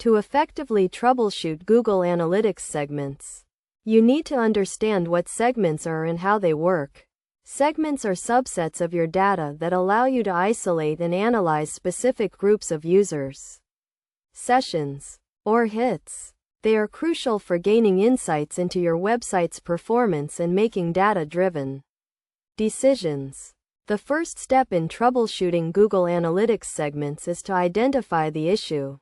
To effectively troubleshoot Google Analytics segments, you need to understand what segments are and how they work. Segments are subsets of your data that allow you to isolate and analyze specific groups of users, sessions, or hits. They are crucial for gaining insights into your website's performance and making data-driven decisions. The first step in troubleshooting Google Analytics segments is to identify the issue.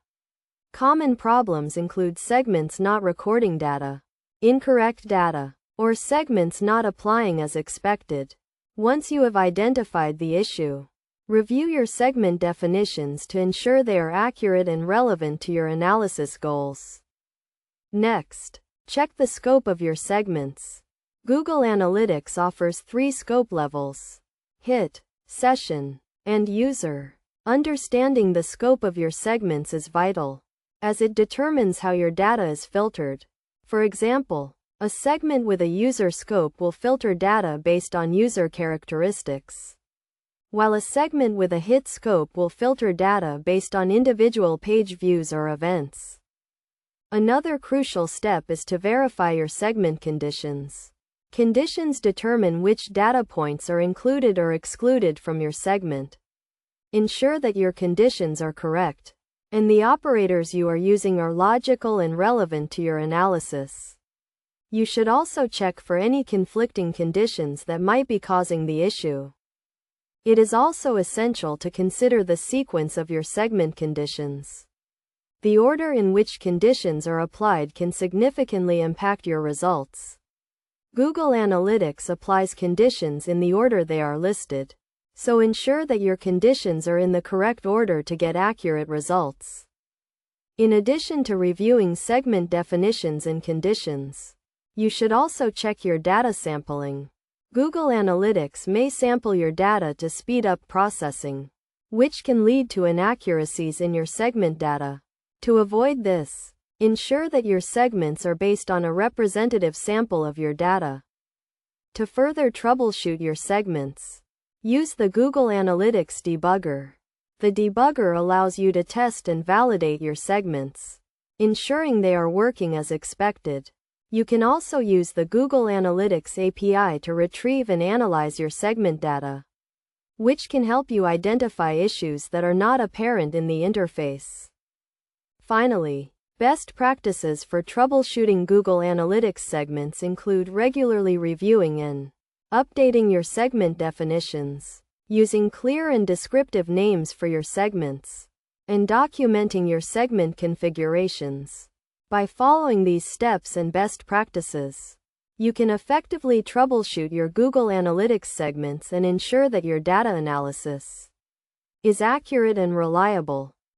Common problems include segments not recording data, incorrect data, or segments not applying as expected. Once you have identified the issue, review your segment definitions to ensure they are accurate and relevant to your analysis goals. Next, check the scope of your segments. Google Analytics offers 3 scope levels: hit, session, and user. Understanding the scope of your segments is vital, as it determines how your data is filtered. For example, a segment with a user scope will filter data based on user characteristics, while a segment with a hit scope will filter data based on individual page views or events. Another crucial step is to verify your segment conditions. Conditions determine which data points are included or excluded from your segment. Ensure that your conditions are correct, and the operators you are using are logical and relevant to your analysis. You should also check for any conflicting conditions that might be causing the issue. It is also essential to consider the sequence of your segment conditions. The order in which conditions are applied can significantly impact your results. Google Analytics applies conditions in the order they are listed, so ensure that your conditions are in the correct order to get accurate results. In addition to reviewing segment definitions and conditions, you should also check your data sampling. Google Analytics may sample your data to speed up processing, which can lead to inaccuracies in your segment data. To avoid this, ensure that your segments are based on a representative sample of your data. To further troubleshoot your segments, use the Google Analytics debugger. The debugger allows you to test and validate your segments, ensuring they are working as expected. You can also use the Google Analytics API to retrieve and analyze your segment data, which can help you identify issues that are not apparent in the interface. Finally, best practices for troubleshooting Google Analytics segments include regularly reviewing and updating your segment definitions, using clear and descriptive names for your segments, and documenting your segment configurations. By following these steps and best practices, you can effectively troubleshoot your Google Analytics segments and ensure that your data analysis is accurate and reliable.